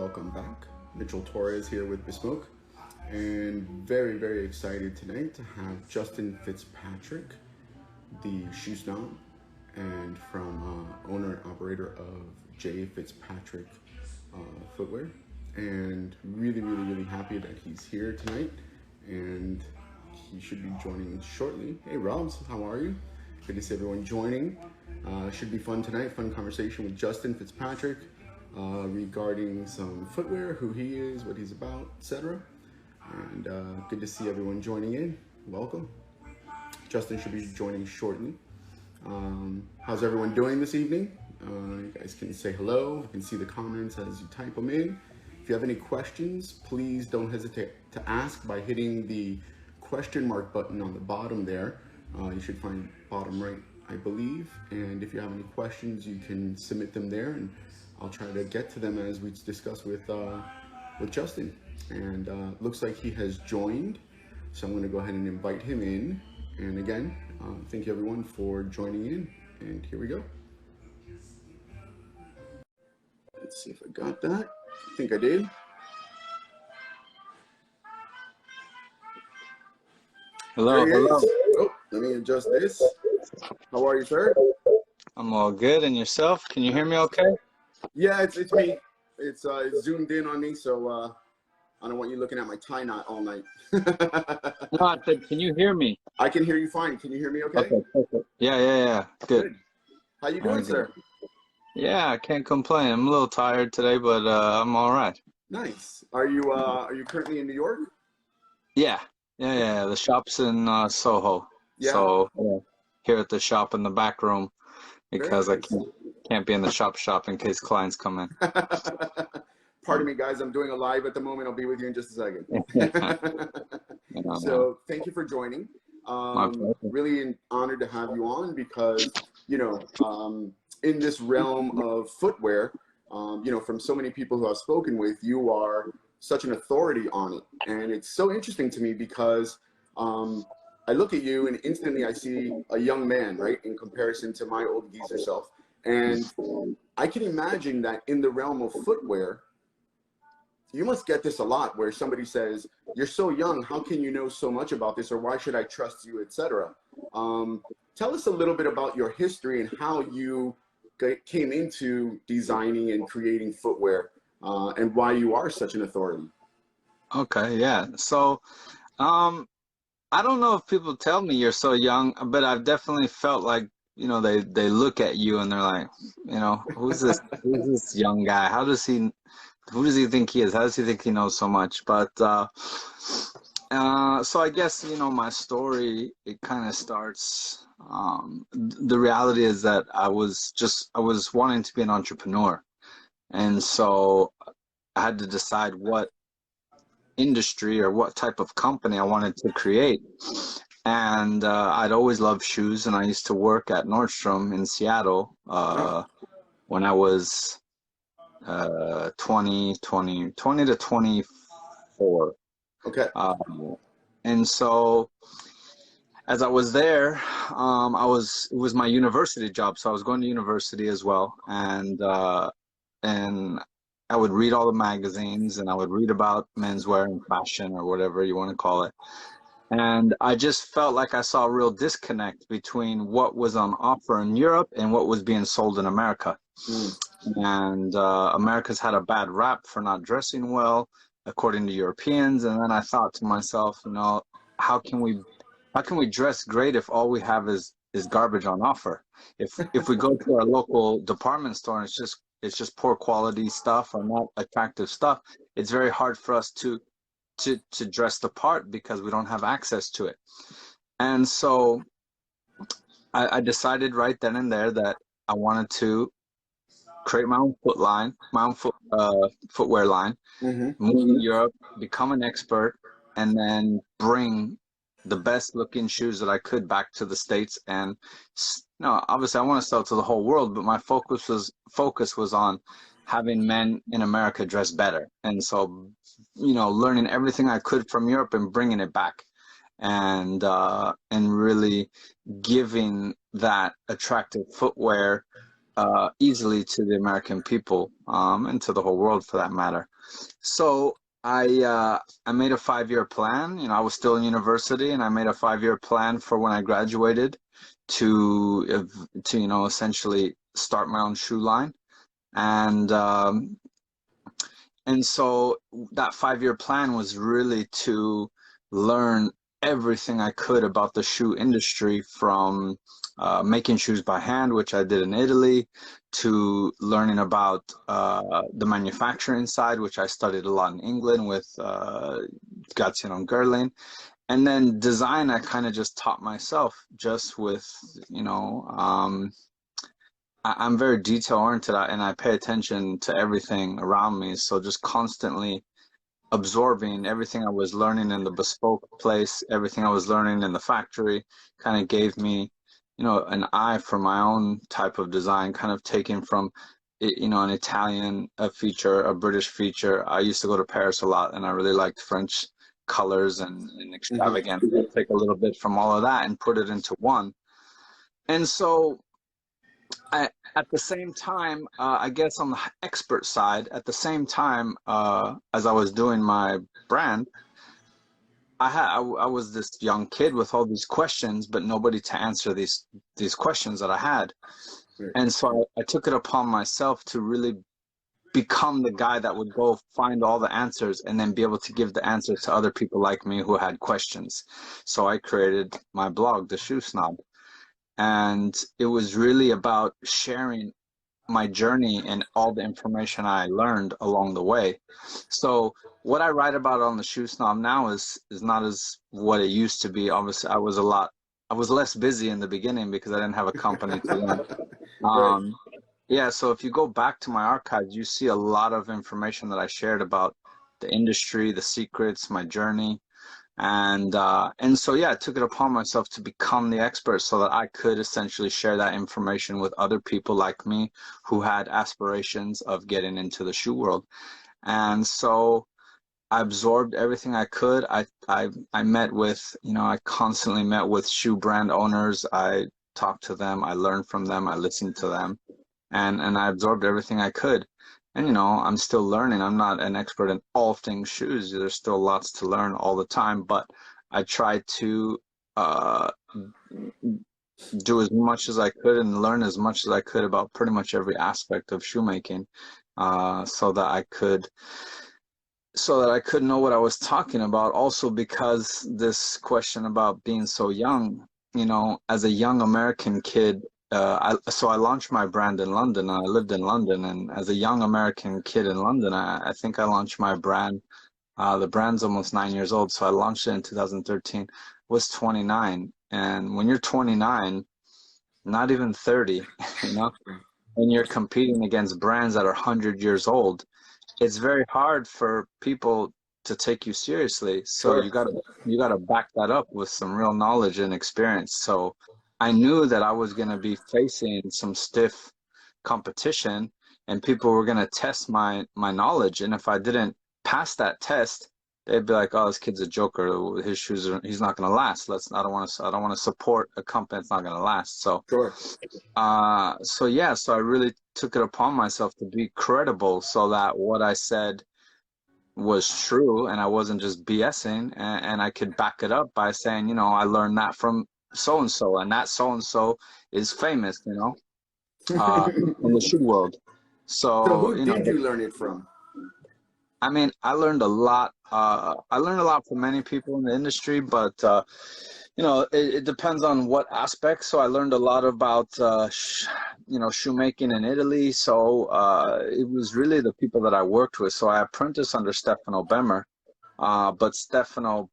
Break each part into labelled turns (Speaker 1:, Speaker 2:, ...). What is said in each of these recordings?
Speaker 1: welcome back. Mitchell Torres here with Bespoke, and very excited tonight to have Justin Fitzpatrick, the shoe snob, and from owner and operator of J. Fitzpatrick Footwear, and really happy that he's here tonight, and he should be joining shortly. Hey Robs, how are you? Good to see everyone joining. Should be fun tonight, fun conversation with Justin Fitzpatrick regarding some footwear, who he is, what he's about, etc. And good to see everyone joining in. Welcome. Justin should be joining shortly. How's everyone doing this evening? You guys can say hello. You can see the comments as you type them in. If you have any questions, please don't hesitate to ask by hitting the question mark button on the bottom there. You should find bottom right, I believe. And if you have any questions, you can submit them there, and I'll try to get to them as we discuss with Justin. And looks like he has joined, so I'm going to go ahead and invite him in. And again, thank you everyone for joining in. And here we go. Let's see if I got that. I think I did.
Speaker 2: Hello, hello.
Speaker 1: Oh, let me adjust this. How are you, sir?
Speaker 2: I'm all good, and yourself? Can you hear me okay?
Speaker 1: Yeah, it's me. It's zoomed in on me, so I don't want you looking at my tie knot all night.
Speaker 2: No, I said, can you hear me?
Speaker 1: I can hear you fine. Can you hear me okay?
Speaker 2: Okay, perfect. Yeah. Good.
Speaker 1: How you doing, sir?
Speaker 2: Yeah, I can't complain. I'm a little tired today, but I'm all right.
Speaker 1: Nice. Are you currently in New York?
Speaker 2: Yeah. The shop's in Soho.
Speaker 1: Yeah.
Speaker 2: So here at the shop in the back room, because
Speaker 1: Very
Speaker 2: I
Speaker 1: nice.
Speaker 2: can't be in the shop in case clients come in.
Speaker 1: Pardon me, guys. I'm doing a live at the moment. I'll be with you in just a second. So thank you for joining. Really honored to have you on because, in this realm of footwear, from so many people who I've spoken with, you are such an authority on it. And it's so interesting to me because I look at you and instantly I see a young man, right, in comparison to my old geezer self. And I can imagine that in the realm of footwear, you must get this a lot where somebody says, you're so young, how can you know so much about this, or why should I trust you, etc. Tell us a little bit about your history and how you came into designing and creating footwear, and why you are such an authority.
Speaker 2: Okay, yeah. So I don't know if people tell me you're so young, but I've definitely felt like, they look at you and they're like, who's this young guy? Who does he think he is? How does he think he knows so much? But so I guess, my story, it kind of starts, the reality is that I was wanting to be an entrepreneur. And so I had to decide what industry or what type of company I wanted to create. And I'd always loved shoes, and I used to work at Nordstrom in Seattle when I was 20 to 24.
Speaker 1: Okay.
Speaker 2: And so as I was there, it was my university job, so I was going to university as well, and I would read all the magazines, and I would read about menswear and fashion, or whatever you want to call it. And I just felt like I saw a real disconnect between what was on offer in Europe and what was being sold in America. And America's had a bad rap for not dressing well, according to Europeans. And then I thought to myself, how can we dress great if all we have is garbage on offer? If we go to our local department store and it's just poor quality stuff or not attractive stuff, it's very hard for us to dress the part because we don't have access to it. And so I decided right then and there that I wanted to create my own footwear line, move to Europe, become an expert, and then bring the best looking shoes that I could back to the States. And obviously I want to sell to the whole world, but my focus was on having men in America dress better. And so, learning everything I could from Europe and bringing it back, and really giving that attractive footwear easily to the American people, and to the whole world for that matter. So I made a 5-year plan. You know, I was still in university, and I made a 5-year plan for when I graduated to you know, essentially start my own shoe line. And and so that 5-year plan was really to learn everything I could about the shoe industry, from making shoes by hand, which I did in Italy, to learning about the manufacturing side, which I studied a lot in England with Gazziano Gerling. And then design, I kind of just taught myself, just with, you know, I'm very detail oriented, and I pay attention to everything around me. So just constantly absorbing everything I was learning in the bespoke place, everything I was learning in the factory, kind of gave me, you know, an eye for my own type of design, kind of taking from, you know, an Italian feature, a British feature. I used to go to Paris a lot, and I really liked French colors and
Speaker 1: Hmm.
Speaker 2: extravagance. Take a little bit from all of that and put it into one. And so at the same time, I guess on the expert side, at the same time, as I was doing my brand, I was this young kid with all these questions, but nobody to answer these questions that I had.
Speaker 1: Right.
Speaker 2: And so I took it upon myself to really become the guy that would go find all the answers and then be able to give the answers to other people like me who had questions. So I created my blog, The Shoe Snob, and it was really about sharing my journey and all the information I learned along the way. So what I write about on the Shoe Snob now is not as what it used to be. Obviously, I was less busy in the beginning because I didn't have a company to run.
Speaker 1: Right.
Speaker 2: Yeah, so if you go back to my archives, you see a lot of information that I shared about the industry, the secrets, my journey, and so yeah, I took it upon myself to become the expert so that I could essentially share that information with other people like me who had aspirations of getting into the shoe world. And so I absorbed everything I could. I met with, you know, I constantly met with shoe brand owners. I talked to them, I learned from them, I listened to them, and I absorbed everything I could. And you know, I'm still learning. I'm not an expert in all things shoes. There's still lots to learn all the time, but I try to uh, do as much as I could and learn as much as I could about pretty much every aspect of shoemaking, so that I could know what I was talking about. Also, because this question about being so young, you know, as a young American kid, so I launched my brand in London. And I lived in London, and as a young American kid in London, I think I launched my brand. The brand's almost 9 years old, so I launched it in 2013. Was 29, and when you're 29, not even 30, you know, and you're competing against brands that are 100 years old, it's very hard for people to take you seriously. So
Speaker 1: Sure.
Speaker 2: you gotta back that up with some real knowledge and experience. So I knew that I was gonna be facing some stiff competition, and people were gonna test my knowledge. And if I didn't pass that test, they'd be like, "Oh, this kid's a joker. His shoes are, he's not gonna last. I don't want to support a company that's not gonna last." So
Speaker 1: Sure.
Speaker 2: so yeah, so I really took it upon myself to be credible so that what I said was true and I wasn't just BSing, and I could back it up by saying, you know, I learned that from so and that so and so is famous, you know, in the shoe world.
Speaker 1: So
Speaker 2: So,
Speaker 1: who
Speaker 2: you know,
Speaker 1: did you learn it from?
Speaker 2: I mean, I learned a lot. I learned a lot from many people in the industry, but you know, it depends on what aspect. So I learned a lot about, you know, shoemaking in Italy. So it was really the people that I worked with. So I apprenticed under Stefano Bemmer, but Stefano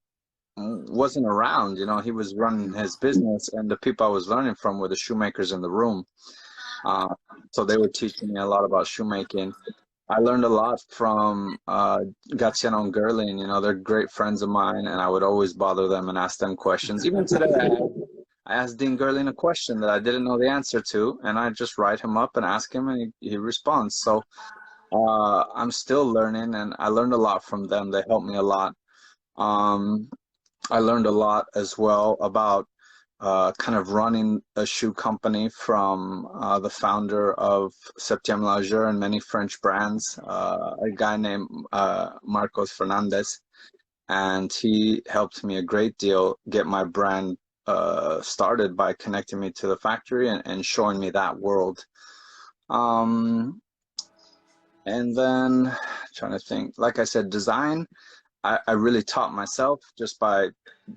Speaker 2: wasn't around. You know, he was running his business, and the people I was learning from were the shoemakers in the room. Uh, so they were teaching me a lot about shoemaking. I learned a lot from Gazziano and Gerling. You know, they're great friends of mine, and I would always bother them and ask them questions. Even today, I asked Dean Gerling a question that I didn't know the answer to, and I just write him up and ask him, and he responds. So I'm still learning, and I learned a lot from them. They helped me a lot. Um, I learned a lot as well about kind of running a shoe company from the founder of Septième Lageur and many French brands, a guy named Marcos Fernandez. And he helped me a great deal get my brand started by connecting me to the factory and showing me that world. And then trying to think, like I said, design, I really taught myself just by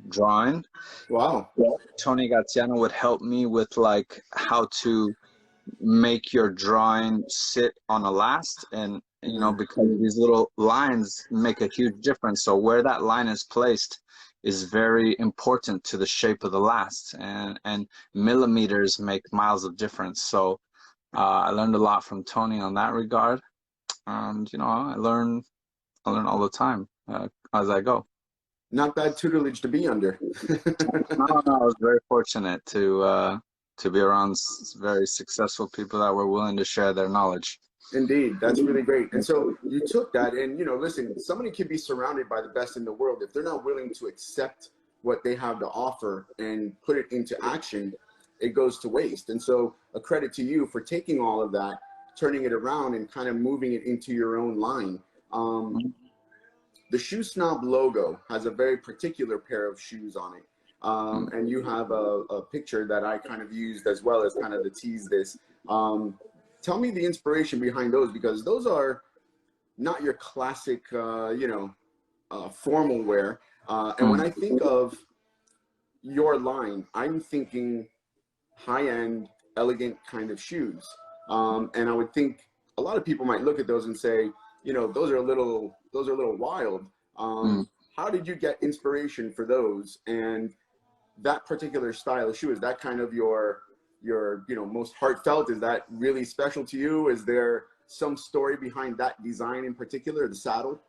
Speaker 2: drawing.
Speaker 1: Wow.
Speaker 2: Tony Gaziano would help me with like how to make your drawing sit on a last, and you know, because these little lines make a huge difference. So where that line is placed is very important to the shape of the last, and millimeters make miles of difference. So I learned a lot from Tony on that regard, and you know, I learn all the time as I go.
Speaker 1: Not bad tutelage to be under.
Speaker 2: No, I was very fortunate to be around very successful people that were willing to share their knowledge.
Speaker 1: Indeed, that's really great. And so you took that, and you know, listen, somebody can be surrounded by the best in the world. If they're not willing to accept what they have to offer and put it into action, it goes to waste. And so a credit to you for taking all of that, turning it around and kind of moving it into your own line. The Shoe Snob logo has a very particular pair of shoes on it. And you have a picture that I kind of used as well as kind of to tease this. Tell me the inspiration behind those, because those are not your classic, you know, formal wear. And when I think of your line, I'm thinking high-end, elegant kind of shoes. And I would think a lot of people might look at those and say, you know, those are a little wild. How did you get inspiration for those? And that particular style of shoe, is that kind of your you know, most heartfelt? Is that really special to you? Is there some story behind that design in particular, the saddle?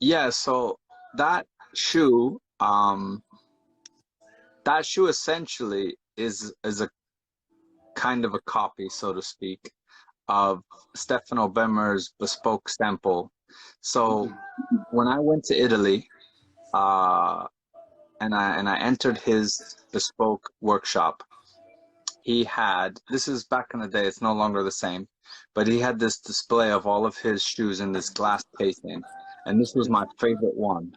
Speaker 2: Yeah, so that shoe essentially is a kind of a copy, so to speak, of Stefano Bemmer's bespoke sample. So when I went to Italy, and I entered his bespoke workshop, he had, this is back in the day, it's no longer the same, but he had this display of all of his shoes in this glass casing, and this was my favorite one.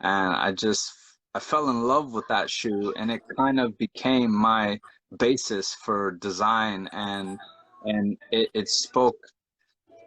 Speaker 2: And I fell in love with that shoe, and it kind of became my basis for design, and it spoke,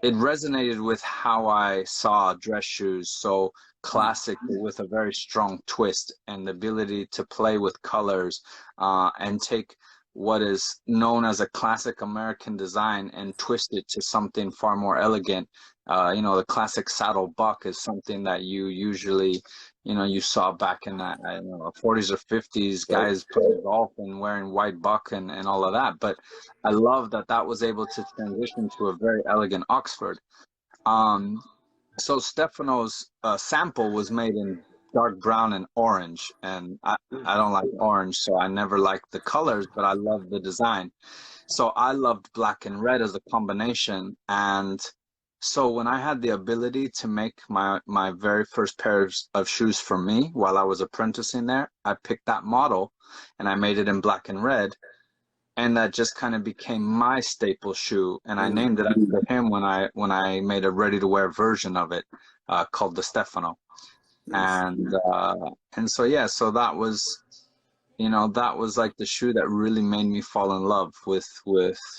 Speaker 2: it resonated with how I saw dress shoes. So classic with a very strong twist, and the ability to play with colors and take what is known as a classic American design and twist it to something far more elegant. You know, the classic saddle buck is something that you usually, you know, you saw back in that, I don't know, 40s or 50s, guys playing golf and wearing white buck and all of that. But I love that that was able to transition to a very elegant Oxford. So Stefano's sample was made in dark brown and orange, and I don't like orange, so I never liked the colors, but I love the design. So I loved black and red as a combination. And so when I had the ability to make my very first pair of shoes for me while I was apprenticing there, I picked that model and I made it in black and red. And that just kind of became my staple shoe. And I named it after him when I made a ready-to-wear version of it called the Stefano. And so yeah, so that was, you know, that was like the shoe that really made me fall in love with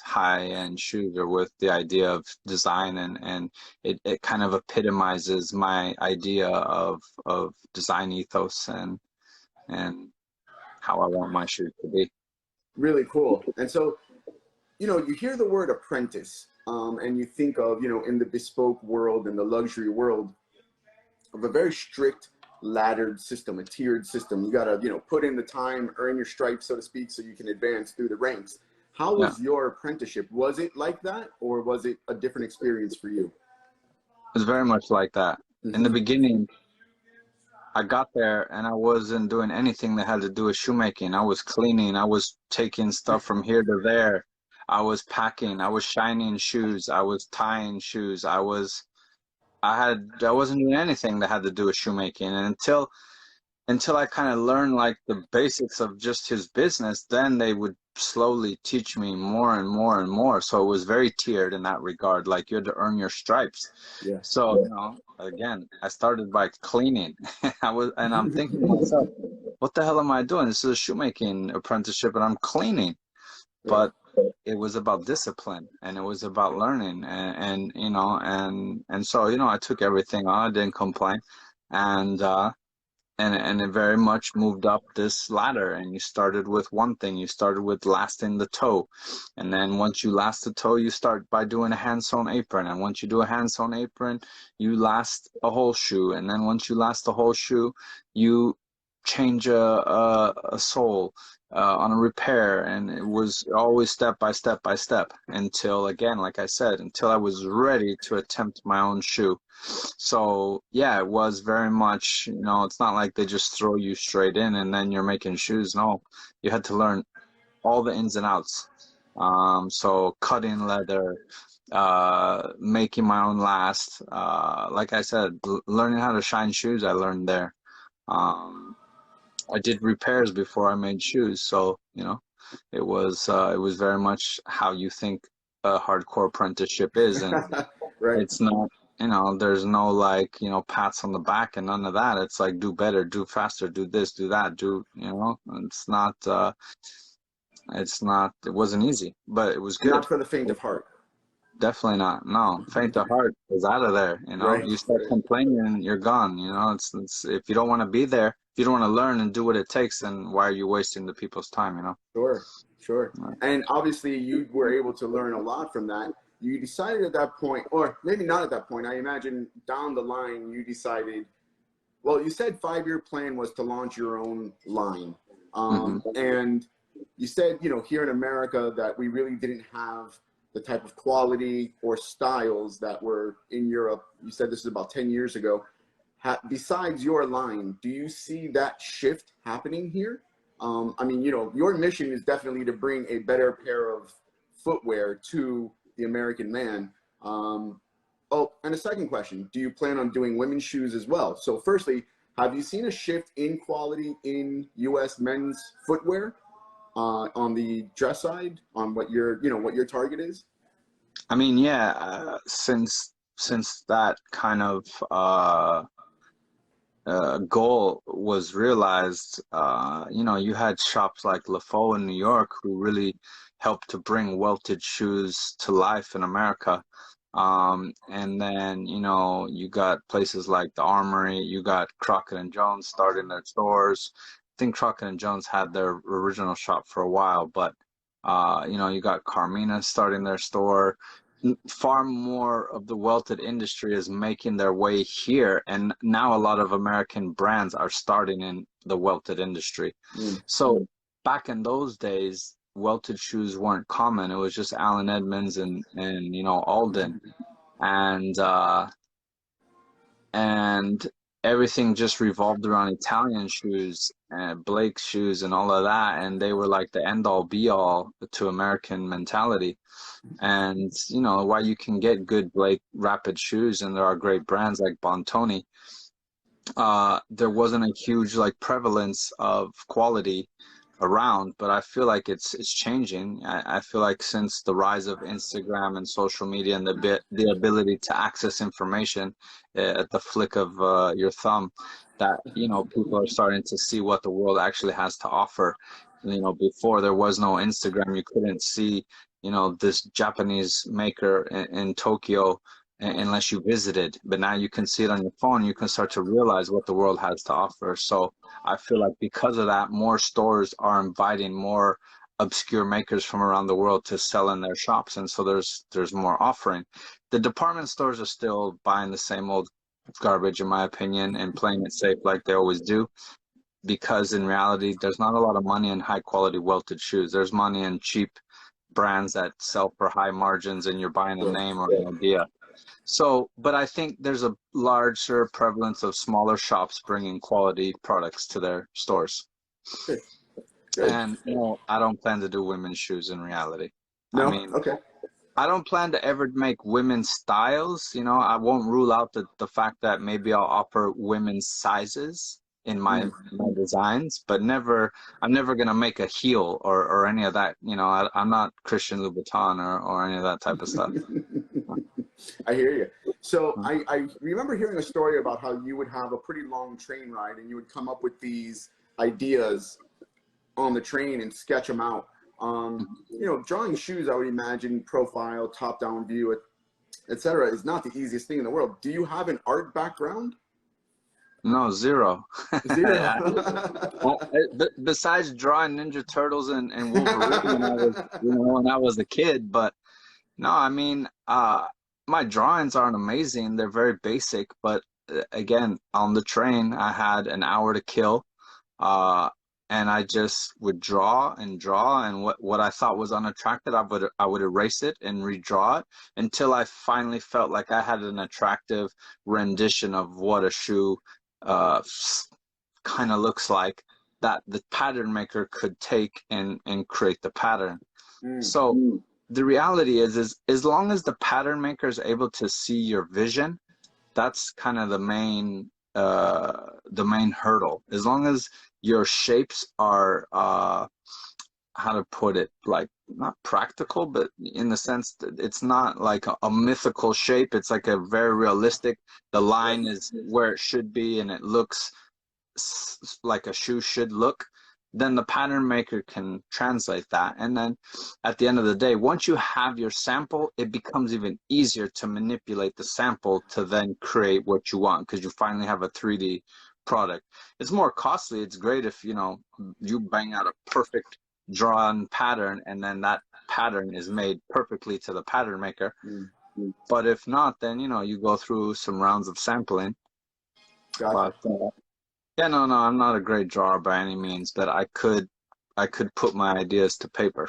Speaker 2: high-end shoes, or with the idea of design, and it kind of epitomizes my idea of design ethos and how I want my shoes to be.
Speaker 1: Really cool. And so, you know, you hear the word apprentice, and you think of, you know, in the bespoke world and the luxury world, of a very strict laddered system, a tiered system. You got to, you know, put in the time, earn your stripes, so to speak, so you can advance through the ranks. How was your apprenticeship? Was it like that, or was it a different experience for you?
Speaker 2: It was very much like that. In the beginning, I got there and I wasn't doing anything that had to do with shoemaking. I was cleaning, I was taking stuff from here to there. I was packing, I was shining shoes, I was tying shoes, I wasn't doing anything that had to do with shoemaking. And until until I kind of learned like the basics of just his business, then they would slowly teach me more and more and more. So it was very tiered in that regard. Like you had to earn your stripes.
Speaker 1: Yeah.
Speaker 2: So, you know, again, I started by cleaning. And I'm thinking to myself, what the hell am I doing? This is a shoemaking apprenticeship and I'm cleaning.
Speaker 1: Yeah.
Speaker 2: But it was about discipline and it was about learning and you know, and so, you know, I took everything on, I didn't complain. And, and it very much moved up this ladder, and you started with one thing. You started with lasting the toe, and then once you last the toe, you start by doing a hand sewn apron, and once you do a hand sewn apron, you last a whole shoe, and then once you last the whole shoe, you change a sole on a repair. And it was always step by step by step until, again, like I said, until I was ready to attempt my own shoe. So yeah, it was very much, you know, it's not like they just throw you straight in and then you're making shoes. No, you had to learn all the ins and outs. So cutting leather, making my own last, like I said, learning how to shine shoes, I learned there. Um, I did repairs before I made shoes, so you know, it was very much how you think a hardcore apprenticeship is, and
Speaker 1: Right.
Speaker 2: it's not, you know, there's no like, you know, pats on the back and none of that. It's like do better, do faster, do this, do that, do, you know, it's not, it wasn't easy, but it was good.
Speaker 1: Not for the faint of heart.
Speaker 2: Definitely not. No, faint of heart is out of there. You know,
Speaker 1: Right.
Speaker 2: you start complaining and you're gone. You know, it's if you don't want to be there, if you don't want to learn and do what it takes, then why are you wasting the people's time? You know.
Speaker 1: Sure, sure.
Speaker 2: Right.
Speaker 1: And obviously, you were able to learn a lot from that. You decided at that point, or maybe not at that point, I imagine down the line, you decided, well, you said 5-year plan was to launch your own line.
Speaker 2: Mm-hmm.
Speaker 1: And you said, you know, here in America that we really didn't have the type of quality or styles that were in Europe. You said this is about 10 years ago. Besides your line, do you see that shift happening here? I mean, you know, your mission is definitely to bring a better pair of footwear to the American man. Oh, and a second question, do you plan on doing women's shoes as well? So firstly, have you seen a shift in quality in US men's footwear on the dress side, on what your, you know, what your target is?
Speaker 2: I mean, yeah, since that kind of goal was realized, you know, you had shops like LaFoe in New York who really helped to bring welted shoes to life in America. And then, you know, you got places like the Armory, you got Crockett and Jones starting their stores. I think Crockett and Jones had their original shop for a while, but you know, you got Carmina starting their store. Far more of the welted industry is making their way here, and now a lot of American brands are starting in the welted industry.
Speaker 1: Mm.
Speaker 2: So back in those days, welted shoes weren't common. It was just Allen Edmonds and you know, Alden, and and everything just revolved around Italian shoes and Blake shoes and all of that, and they were like the end all be all to American mentality. And you know, while you can get good Blake Rapid shoes and there are great brands like Bontoni, there wasn't a huge like prevalence of quality around. But I feel like it's changing. I feel like since the rise of Instagram and social media and the ability to access information at the flick of your thumb, that, you know, people are starting to see what the world actually has to offer. You know, before there was no Instagram, you couldn't see, you know, this Japanese maker in Tokyo unless you visited. But now you can see it on your phone. You can start to realize what the world has to offer. So I feel like because of that, more stores are inviting more obscure makers from around the world to sell in their shops, and so there's more offering. The department stores are still buying the same old garbage, in my opinion, and playing it safe like they always do, because in reality, there's not a lot of money in high quality welted shoes. There's money in cheap brands that sell for high margins, and you're buying a name or an idea. So, but I think there's a larger prevalence of smaller shops bringing quality products to their stores.
Speaker 1: Good. Good.
Speaker 2: And you know, I don't plan to do women's shoes in reality. I
Speaker 1: No?
Speaker 2: mean,
Speaker 1: Okay.
Speaker 2: I don't plan to ever make women's styles. You know, I won't rule out the fact that maybe I'll offer women's sizes in
Speaker 1: Mm.
Speaker 2: my designs, but never, I'm never gonna make a heel or any of that. You know, I'm not Christian Louboutin or any of that type of stuff.
Speaker 1: I hear you. So I remember hearing a story about how you would have a pretty long train ride and you would come up with these ideas on the train and sketch them out. You know, drawing shoes, I would imagine profile, top-down view, etc., is not the easiest thing in the world. Do you have an art background?
Speaker 2: No, zero.
Speaker 1: Zero.
Speaker 2: Besides drawing Ninja Turtles and Wolverine when I was, you know, when I was a kid, but no, I mean, my drawings aren't amazing. They're very basic, but again, on the train, I had an hour to kill, uh, and I just would draw and draw, and what I thought was unattractive, I would erase it and redraw it until I finally felt like I had an attractive rendition of what a shoe uh, kind of looks like that the pattern maker could take and create the pattern.
Speaker 1: Mm.
Speaker 2: So the reality is as long as the pattern maker is able to see your vision, that's kind of the main hurdle. As long as your shapes are how to put it, like not practical, but in the sense that it's not like a mythical shape. It's like a very realistic. The line is where it should be, and it looks like a shoe should look, then the pattern maker can translate that. And then at the end of the day, once you have your sample, it becomes even easier to manipulate the sample to then create what you want, because you finally have a 3D product. It's more costly. It's great if, you know, you bang out a perfect drawn pattern and then that pattern is made perfectly to the pattern maker. But if not, then, you know, you go through some rounds of sampling.
Speaker 1: Gotcha.
Speaker 2: But yeah, no, I'm not a great drawer by any means, but I could put my ideas to paper.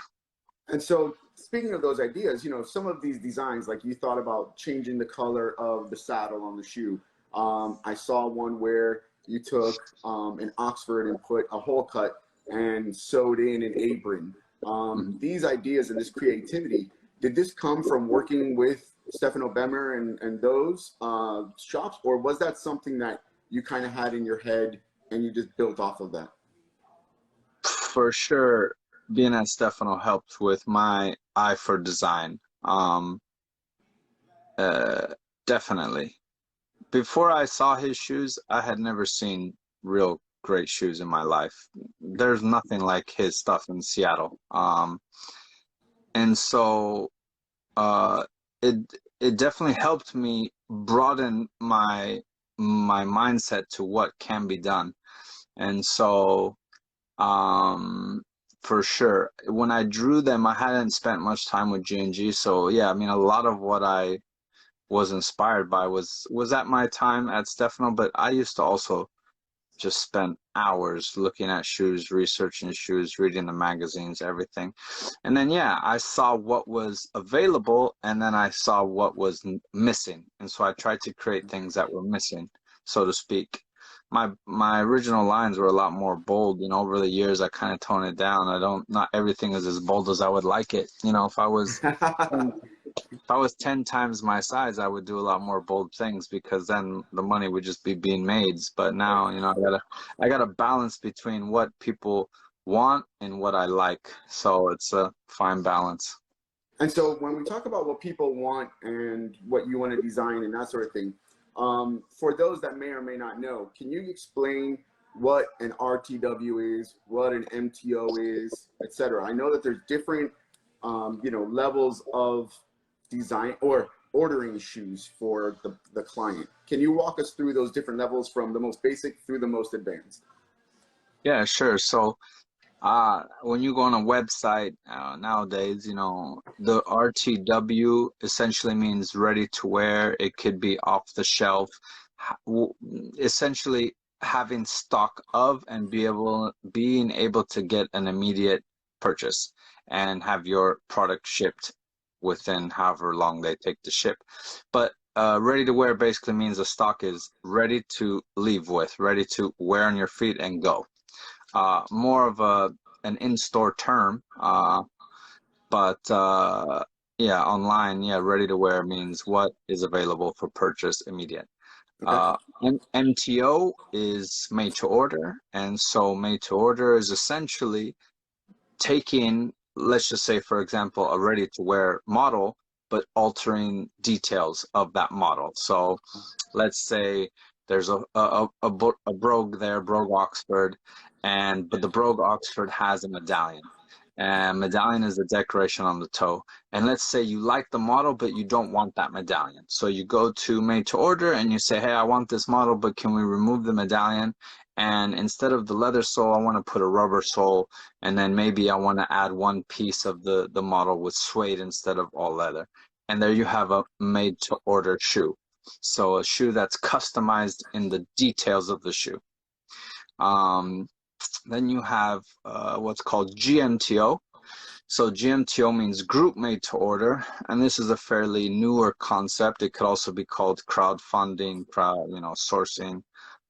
Speaker 1: And so, speaking of those ideas, you know, some of these designs, like you thought about changing the color of the saddle on the shoe. I saw one where you took an Oxford and put a hole cut and sewed in an apron. These ideas and this creativity, did this come from working with Stefano Bemer and those shops, or was that something that you kind of had in your head and you just built off of that?
Speaker 2: For sure, being at Stefano helped with my eye for design. Uh, Definitely. Before I saw his shoes, I had never seen real great shoes in my life. There's nothing like his stuff in Seattle. And so uh, it it definitely helped me broaden my mindset to what can be done. And so for sure, when I drew them, I hadn't spent much time with G&G. So yeah, I mean, a lot of what I was inspired by was at my time at Stefano, but I used to also just spend hours looking at shoes, researching shoes, reading the magazines, everything. And then yeah, I saw what was available, and then I saw what was missing, and so I tried to create things that were missing, so to speak. My original lines were a lot more bold, and over the years I kind of toned it down. I don't, not everything is as bold as I would like it. You know, if I was 10 times my size, I would do a lot more bold things, because then the money would just be being made. But now, you know, I gotta balance between what people want and what I like. So it's a fine balance.
Speaker 1: And so when we talk about what people want and what you want to design and that sort of thing, for those that may or may not know, can you explain what an RTW is, what an MTO is, etc.? I know that there's different, you know, levels of design or ordering shoes for the client. Can you walk us through those different levels from the most basic through the most advanced?
Speaker 2: Yeah, sure. So when you go on a website nowadays, you know, the RTW essentially means ready to wear. It could be off the shelf, essentially having stock of and being able to get an immediate purchase and have your product shipped within however long they take to ship. But ready to wear basically means the stock is ready to leave with, ready to wear on your feet and go. More of an in-store term, but yeah, online, yeah, ready to wear means what is available for purchase immediate.
Speaker 1: Okay.
Speaker 2: MTO is made to order, and so made to order is essentially taking, let's just say, for example, a ready to wear model, but altering details of that model. So let's say there's a brogue there, Brogue Oxford, but the Brogue Oxford has a medallion. And medallion is the decoration on the toe. And let's say you like the model, but you don't want that medallion. So you go to made to order and you say, hey, I want this model, but can we remove the medallion? And instead of the leather sole, I want to put a rubber sole. And then maybe I want to add one piece of the model with suede instead of all leather. And there you have a made to order shoe. So a shoe that's customized in the details of the shoe. Then you have what's called GMTO. So GMTO means group made to order, and this is a fairly newer concept. It could also be called crowdfunding, sourcing.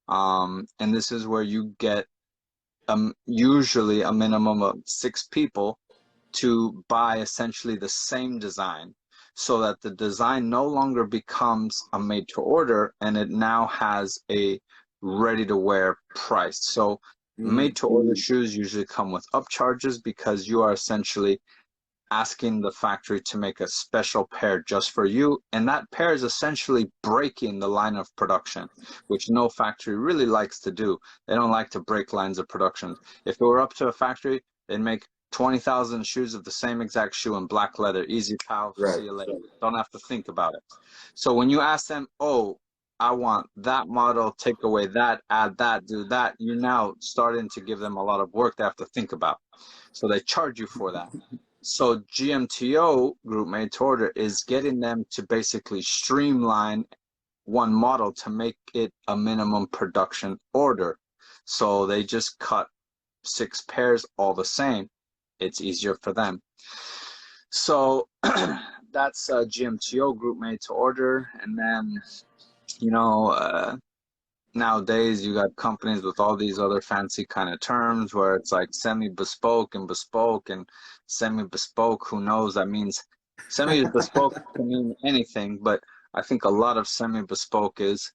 Speaker 2: And this is where you get usually a minimum of 6 people to buy essentially the same design, so that the design no longer becomes a made to order and it now has a ready to wear price. So made to order shoes usually come with upcharges because you are essentially asking the factory to make a special pair just for you, and that pair is essentially breaking the line of production, which no factory really likes to do. They don't like to break lines of production. If it were up to a factory, they'd make 20,000 shoes of the same exact shoe in black leather. Easy, pal.
Speaker 1: Right.
Speaker 2: See you later. Don't have to think about it. So when you ask them, oh, I want that model, take away that, add that, do that, you're now starting to give them a lot of work they have to think about. So they charge you for that. So GMTO, group made to order, is getting them to basically streamline one model to make it a minimum production order. So they just cut 6 pairs all the same. It's easier for them. So that's GMTO, group made to order. And then, nowadays you got companies with all these other fancy kind of terms where it's like semi-bespoke and bespoke and semi-bespoke. Who knows? That means semi-bespoke can mean anything, but I think a lot of semi-bespoke is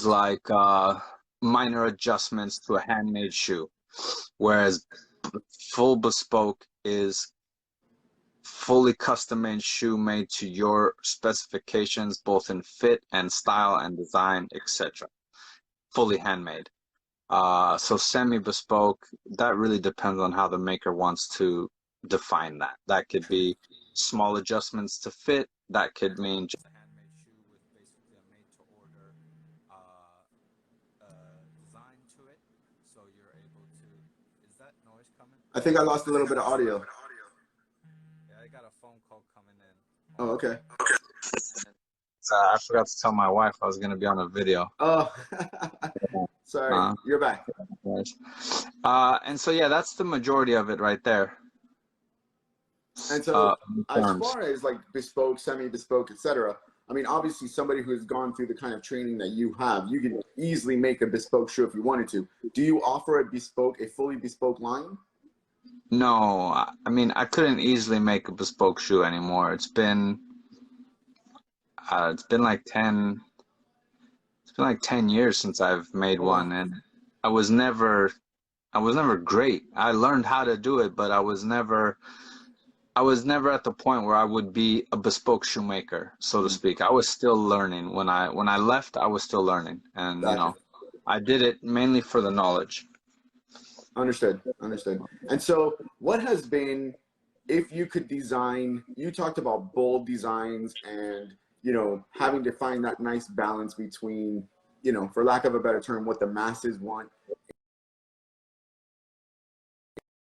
Speaker 2: like minor adjustments to a handmade shoe, whereas full bespoke is fully custom-made shoe made to your specifications, both in fit and style and design, etc. Fully handmade. So semi-bespoke, that really depends on how the maker wants to define that. That could be small adjustments to fit. That could mean just a handmade shoe with basically a made-to-order design to it. So you're able to. Is that noise coming?
Speaker 1: I think I lost a little bit of audio.
Speaker 2: Yeah, I got a phone call coming in.
Speaker 1: Oh, okay.
Speaker 2: I forgot to tell my wife I was going to be on a video.
Speaker 1: Oh, sorry. You're back.
Speaker 2: And so, yeah, that's the majority of it right there.
Speaker 1: And so, as far as like bespoke, semi-bespoke, etc., I mean, obviously, somebody who has gone through the kind of training that you have, you can easily make a bespoke shoe if you wanted to. Do you offer a fully bespoke line?
Speaker 2: No, I mean, I couldn't easily make a bespoke shoe anymore. It's been like 10 years since I've made one, and I was never great. I learned how to do it, but I was never at the point where I would be a bespoke shoemaker, so to speak. I was still learning. When I left, I was still learning, and
Speaker 1: Gotcha.
Speaker 2: I did it mainly for the knowledge.
Speaker 1: Understood. And so what has been, if you could design, you talked about bold designs and, having to find that nice balance between, for lack of a better term, what the masses want,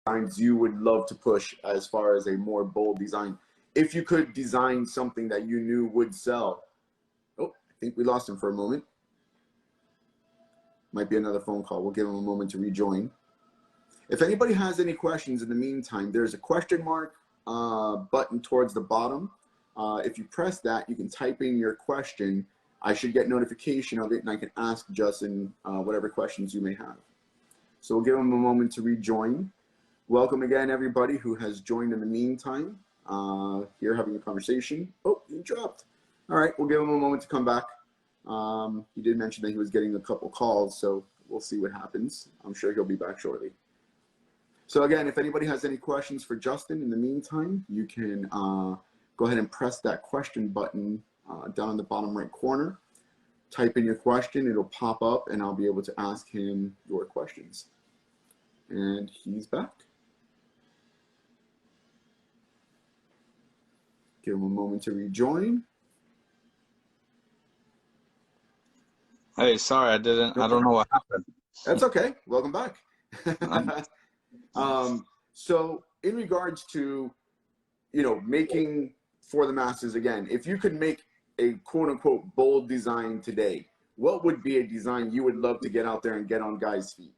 Speaker 1: designs you would love to push as far as a more bold design. If you could design something that you knew would sell. Oh, I think we lost him for a moment. Might be another phone call. We'll give him a moment to rejoin. If anybody has any questions in the meantime, there's a question mark button towards the bottom. If you press that, you can type in your question. I should get notification of it, and I can ask Justin whatever questions you may have. So we'll give him a moment to rejoin. Welcome again, everybody who has joined in the meantime. Here having a conversation. Oh, he dropped. All right, we'll give him a moment to come back. He did mention that he was getting a couple calls, so we'll see what happens. I'm sure he'll be back shortly. So again, if anybody has any questions for Justin in the meantime, you can go ahead and press that question button down in the bottom right corner. Type in your question, it'll pop up, and I'll be able to ask him your questions. And he's back. Give him a moment to rejoin.
Speaker 2: Hey, sorry, I don't know what happened.
Speaker 1: That's okay. Welcome back. So in regards to, making for the masses again, if you could make a quote unquote bold design today, what would be a design you would love to get out there and get on guys' feet?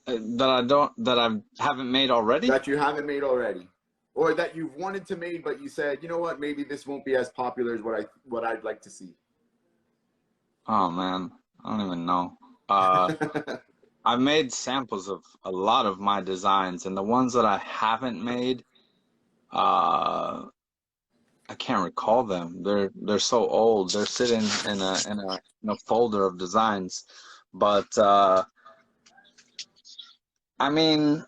Speaker 2: That I haven't made already?
Speaker 1: That you haven't made already. Or that you've wanted to make, but you said, you know what, maybe this won't be as popular as what I'd like to see.
Speaker 2: Oh man, I don't even know. I've made samples of a lot of my designs, and the ones that I haven't made, I can't recall them. They're so old. They're sitting in a folder of designs. But I mean,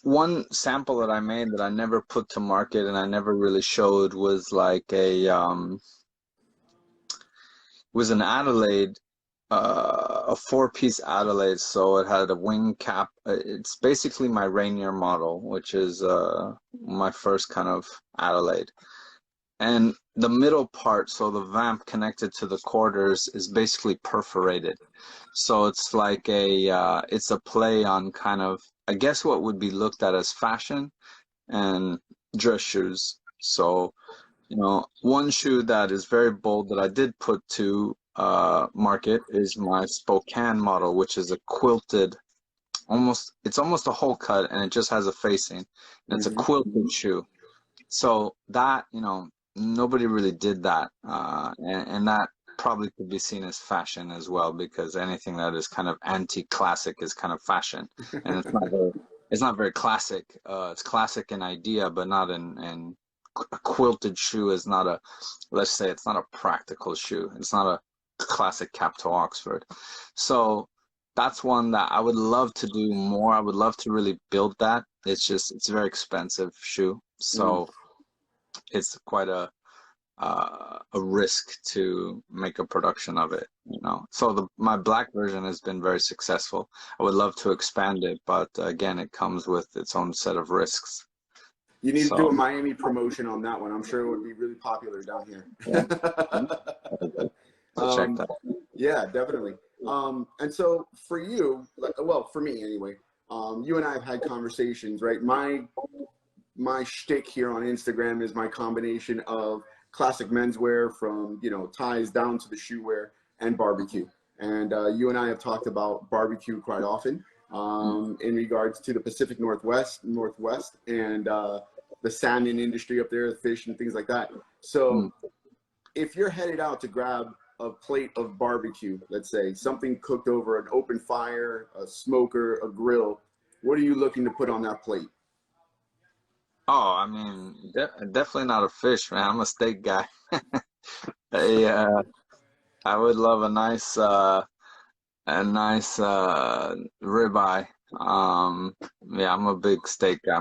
Speaker 2: one sample that I made that I never put to market and I never really showed was like was an Adelaide, a 4-piece Adelaide. So it had a wing cap. It's basically my Rainier model, which is my first kind of Adelaide. And the middle part, so the vamp connected to the quarters, is basically perforated. So it's like it's a play on kind of, I guess, what would be looked at as fashion and dress shoes. So, one shoe that is very bold that I did put to market is my Spokane model, which is a quilted, it's almost a hole cut, and it just has a facing. And it's a quilted shoe. So that, nobody really did that, and that probably could be seen as fashion as well, because anything that is kind of anti-classic is kind of fashion, and it's not very classic. It's classic in idea, but not in a quilted shoe is not a, let's say, it's not a practical shoe. It's not a classic cap to Oxford. So that's one that I would love to do more. I would love to really build that. It's a very expensive shoe, so it's quite a risk to make a production of it, So my black version has been very successful. I would love to expand it, but again, it comes with its own set of risks.
Speaker 1: You need to do a Miami promotion on that one. I'm sure it would be really popular down here. Yeah.
Speaker 2: Check that.
Speaker 1: Yeah, definitely. And so for you, well, for me anyway, you and I have had conversations, right? My shtick here on Instagram is my combination of classic menswear from, ties down to the shoe wear and barbecue. And you and I have talked about barbecue quite often in regards to the Pacific Northwest, and the salmon industry up there, the fish and things like that. So if you're headed out to grab a plate of barbecue, let's say, something cooked over an open fire, a smoker, a grill, what are you looking to put on that plate?
Speaker 2: Oh, I mean, definitely not a fish, man. I'm a steak guy. I would love a nice ribeye. Yeah, I'm a big steak guy.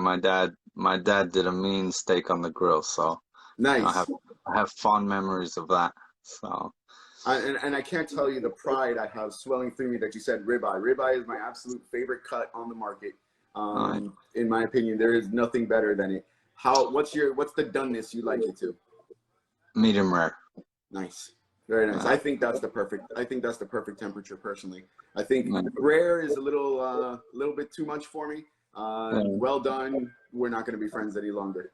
Speaker 2: My dad did a mean steak on the grill, so
Speaker 1: nice.
Speaker 2: I have fond memories of that. So.
Speaker 1: And I can't tell you the pride I have swelling through me that you said ribeye. Ribeye is my absolute favorite cut on the market. In my opinion, there is nothing better than it. What's the doneness you like it to?
Speaker 2: Medium rare.
Speaker 1: Nice. Very nice. I think that's the perfect temperature personally. I think rare is a little bit too much for me. Well done, we're not going to be friends any longer.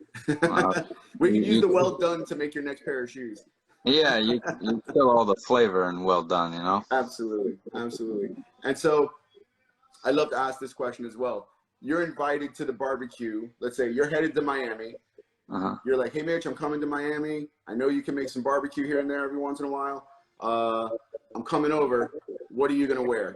Speaker 1: We can use the well done to make your next pair of shoes.
Speaker 2: Yeah, you kill all the flavor and well done,
Speaker 1: Absolutely. And so I love to ask this question as well. You're invited to the barbecue. Let's say you're headed to Miami. You're like, hey, Mitch, I'm coming to Miami. I know you can make some barbecue here and there every once in a while. I'm coming over. What are you going to wear?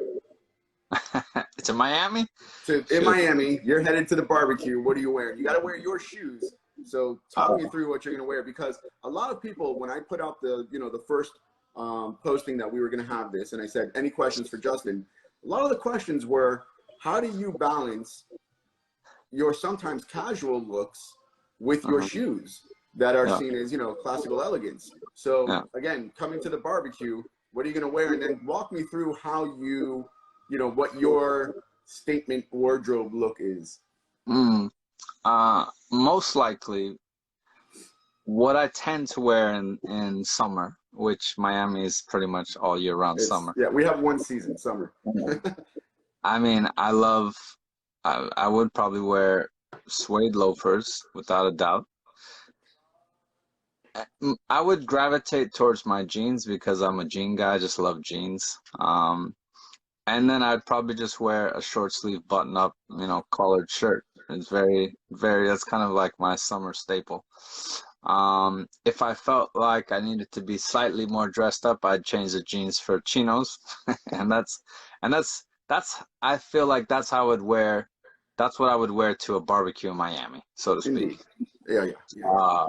Speaker 2: It's in Miami?
Speaker 1: In Miami, you're headed to the barbecue. What are you wearing? You got to wear your shoes, So talk me through what you're going to wear, because a lot of people, when I put out the, the first posting that we were going to have this, and I said, any questions for Justin? A lot of the questions were, how do you balance your sometimes casual looks with your shoes that are
Speaker 2: Yeah.
Speaker 1: seen as, classical elegance? So
Speaker 2: Yeah.
Speaker 1: again, coming to the barbecue, what are you going to wear? And then walk me through how what your statement wardrobe look is.
Speaker 2: Most likely, what I tend to wear in summer, which Miami is pretty much all year round summer.
Speaker 1: Yeah, we have one season, summer.
Speaker 2: I mean, I would probably wear suede loafers without a doubt. I would gravitate towards my jeans because I'm a jean guy. I just love jeans. And then I'd probably just wear a short sleeve button up, collared shirt. It's that's kind of like my summer staple. If I felt like I needed to be slightly more dressed up, I'd change the jeans for chinos. and that's I feel like that's what I would wear to a barbecue in Miami, so to speak.
Speaker 1: Indeed. Yeah.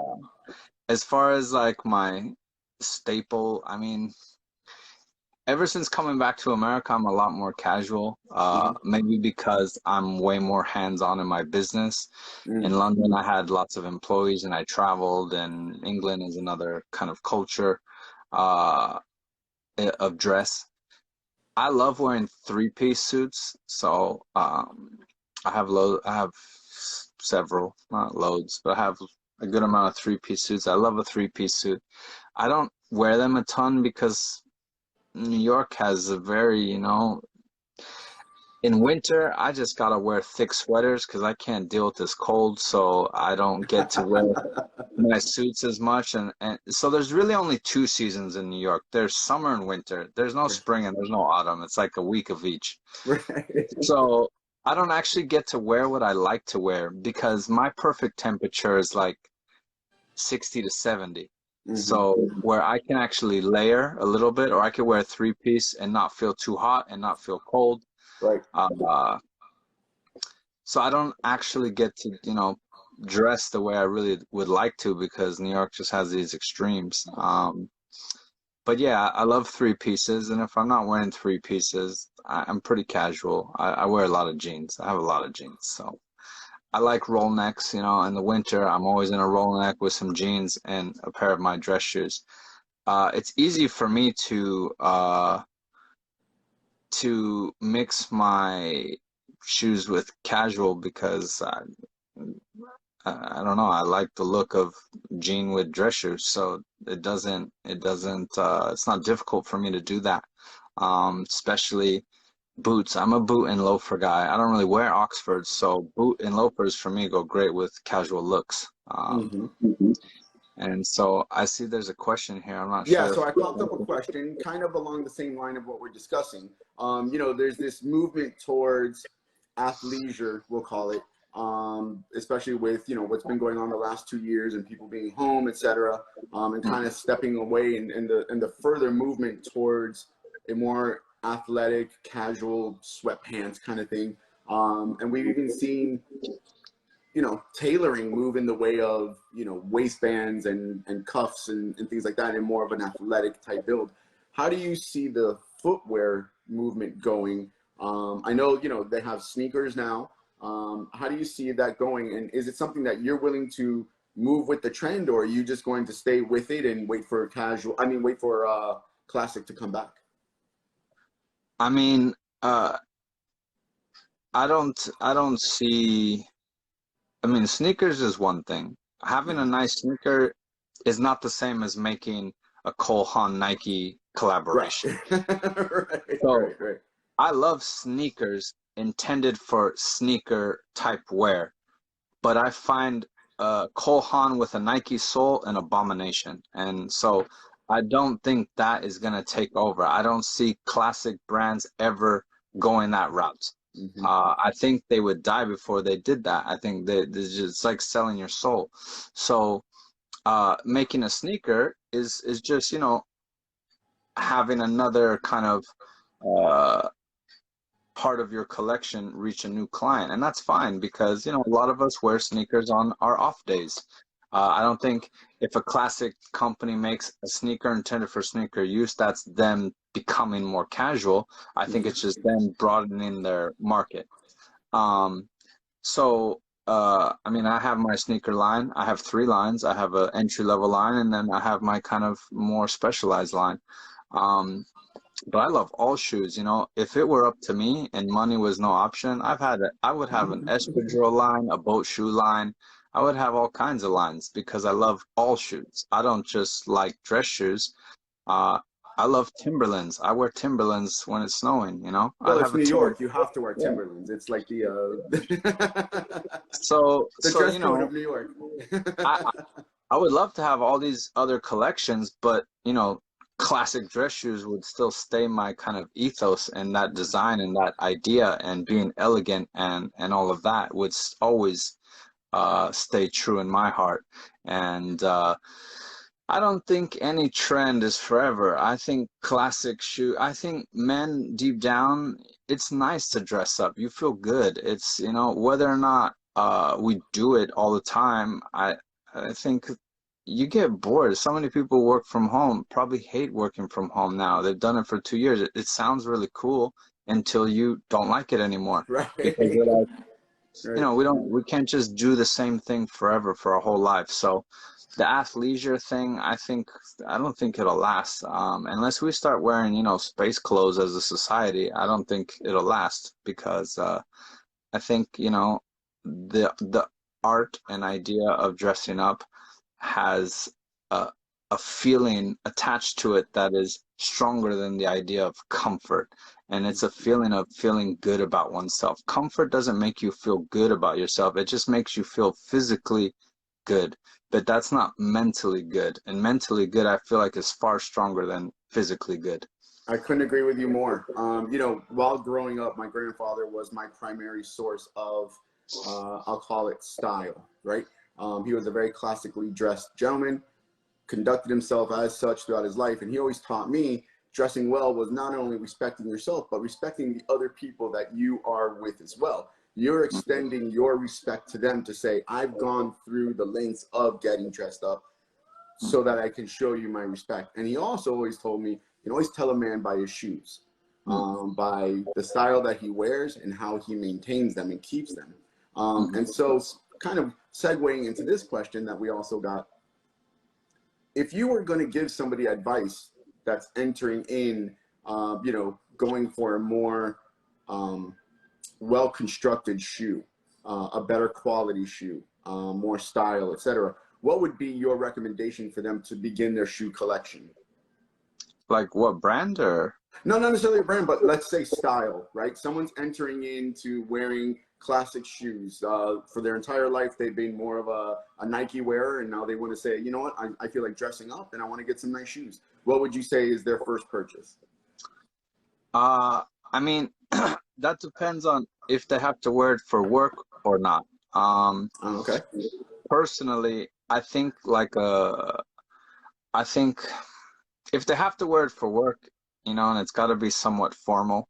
Speaker 2: As far as like my staple, I mean, ever since coming back to America, I'm a lot more casual. Maybe because I'm way more hands-on in my business. In London, I had lots of employees and I traveled, and England is another kind of culture of dress. I love wearing three-piece suits, so I have several, not loads, but I have a good amount of three-piece suits. I love a three-piece suit. I don't wear them a ton because New York has a very, in winter, I just gotta wear thick sweaters because I can't deal with this cold, so I don't get to wear my suits as much. And so there's really only two seasons in New York. There's summer and winter. There's no spring and there's no autumn. It's like a week of each.
Speaker 1: Right.
Speaker 2: So I don't actually get to wear what I like to wear because my perfect temperature is like 60 to 70. So where I can actually layer a little bit, or I could wear a three-piece and not feel too hot and not feel cold.
Speaker 1: Right.
Speaker 2: So I don't actually get to, dress the way I really would like to because New York just has these extremes. But yeah, I love three pieces, and if I'm not wearing three pieces, I'm pretty casual. I wear a lot of jeans. I have a lot of jeans, so I like roll necks. In the winter, I'm always in a roll neck with some jeans and a pair of my dress shoes. It's easy for me to mix my shoes with casual because I don't know, I like the look of jean with dress shoes, so it's not difficult for me to do that. Especially boots. I'm a boot and loafer guy. I don't really wear Oxfords, so boot and loafers for me go great with casual looks. And so I see there's a question here. I'm not sure.
Speaker 1: Yeah, so I popped up a question kind of along the same line of what we're discussing. There's this movement towards athleisure, we'll call it, especially with, what's been going on the last 2 years and people being home, etc., and kind of stepping away and the further movement towards a more athletic, casual sweatpants kind of thing. And we've even seen, tailoring move in the way of, waistbands and cuffs and things like that in more of an athletic type build. How do you see the footwear movement going? I know, they have sneakers now. How do you see that going? And is it something that you're willing to move with the trend, or are you just going to stay with it and wait for classic to come back?
Speaker 2: I mean, I don't see. I mean, sneakers is one thing. Having a nice sneaker is not the same as making a Cole Haan Nike collaboration.
Speaker 1: Right.
Speaker 2: I love sneakers intended for sneaker type wear, but I find Cole Haan with a Nike sole an abomination, and so I don't think that is going to take over. I don't see classic brands ever going that route. I think they would die before they did that. I think it's like selling your soul. So making a sneaker is just, having another kind of part of your collection reach a new client. And that's fine because, you know, a lot of us wear sneakers on our off days. I don't think if a classic company makes a sneaker intended for sneaker use, that's them becoming more casual. I think it's just them broadening their market. Um, I mean, I have my sneaker line. I have three lines. I have an entry level line, and then I have my kind of more specialized line. Um, but I love all shoes. You know, if it were up to me and money was no option, I would have an espadrille line, a boat shoe line. I would have all kinds of lines because I love all shoes. I don't just like dress shoes. Uh, I love Timberlands. I wear Timberlands when it's snowing, you know. I
Speaker 1: Well, it's
Speaker 2: have a
Speaker 1: New
Speaker 2: Timber.
Speaker 1: York. You have to wear
Speaker 2: Yeah.
Speaker 1: Timberlands. It's like the the
Speaker 2: So
Speaker 1: dress
Speaker 2: you
Speaker 1: code
Speaker 2: know,
Speaker 1: of New York.
Speaker 2: I I would love to have all these other collections, but you know, classic dress shoes would still stay my kind of ethos and that design and that idea and being elegant and all of that would always stay true in my heart. And I don't think any trend is forever. I think I think men deep down, it's nice to dress up. You feel good. It's, you know, whether or not we do it all the time, I think you get bored. So many people work from home, probably hate working from home now. They've done it for 2 years. It sounds really cool until you don't like it anymore. Because
Speaker 1: Right.
Speaker 2: you're like, you
Speaker 1: Right.
Speaker 2: know, we can't just do the same thing forever for our whole life. So the athleisure thing, I don't think it'll last. Unless we start wearing, you know, space clothes as a society, I don't think it'll last because I think, you know, the art and idea of dressing up has a, a feeling attached to it that is stronger than the idea of comfort. And it's a feeling of feeling good about oneself. Comfort doesn't make you feel good about yourself. It just makes you feel physically good. But that's not mentally good. And mentally good, I feel like, is far stronger than physically good.
Speaker 1: I couldn't agree with you more. You know, while growing up, my grandfather was my primary source of, I'll call it style, right? He was a very classically dressed gentleman, conducted himself as such throughout his life. And he always taught me dressing well was not only respecting yourself, but respecting the other people that you are with as well. You're extending your respect to them to say, I've gone through the lengths of getting dressed up so that I can show you my respect. And he also always told me, you can always tell a man by his shoes, by the style that he wears and how he maintains them and keeps them. And so kind of segueing into this question that we also got, if you were going to give somebody advice that's entering in, you know, going for a more well-constructed shoe, a better quality shoe, more style, etc., what would be your recommendation for them to begin their shoe collection?
Speaker 2: Like what brand or?
Speaker 1: No, not necessarily a brand, but let's say style, right? Someone's entering into wearing classic shoes. For their entire life, they've been more of a Nike wearer, and now they want to say, you know what, I feel like dressing up and I want to get some nice shoes. What would you say is their first purchase?
Speaker 2: I mean, that depends on if they have to wear it for work or not.
Speaker 1: Okay.
Speaker 2: Personally, I think if they have to wear it for work, you know, and it's got to be somewhat formal,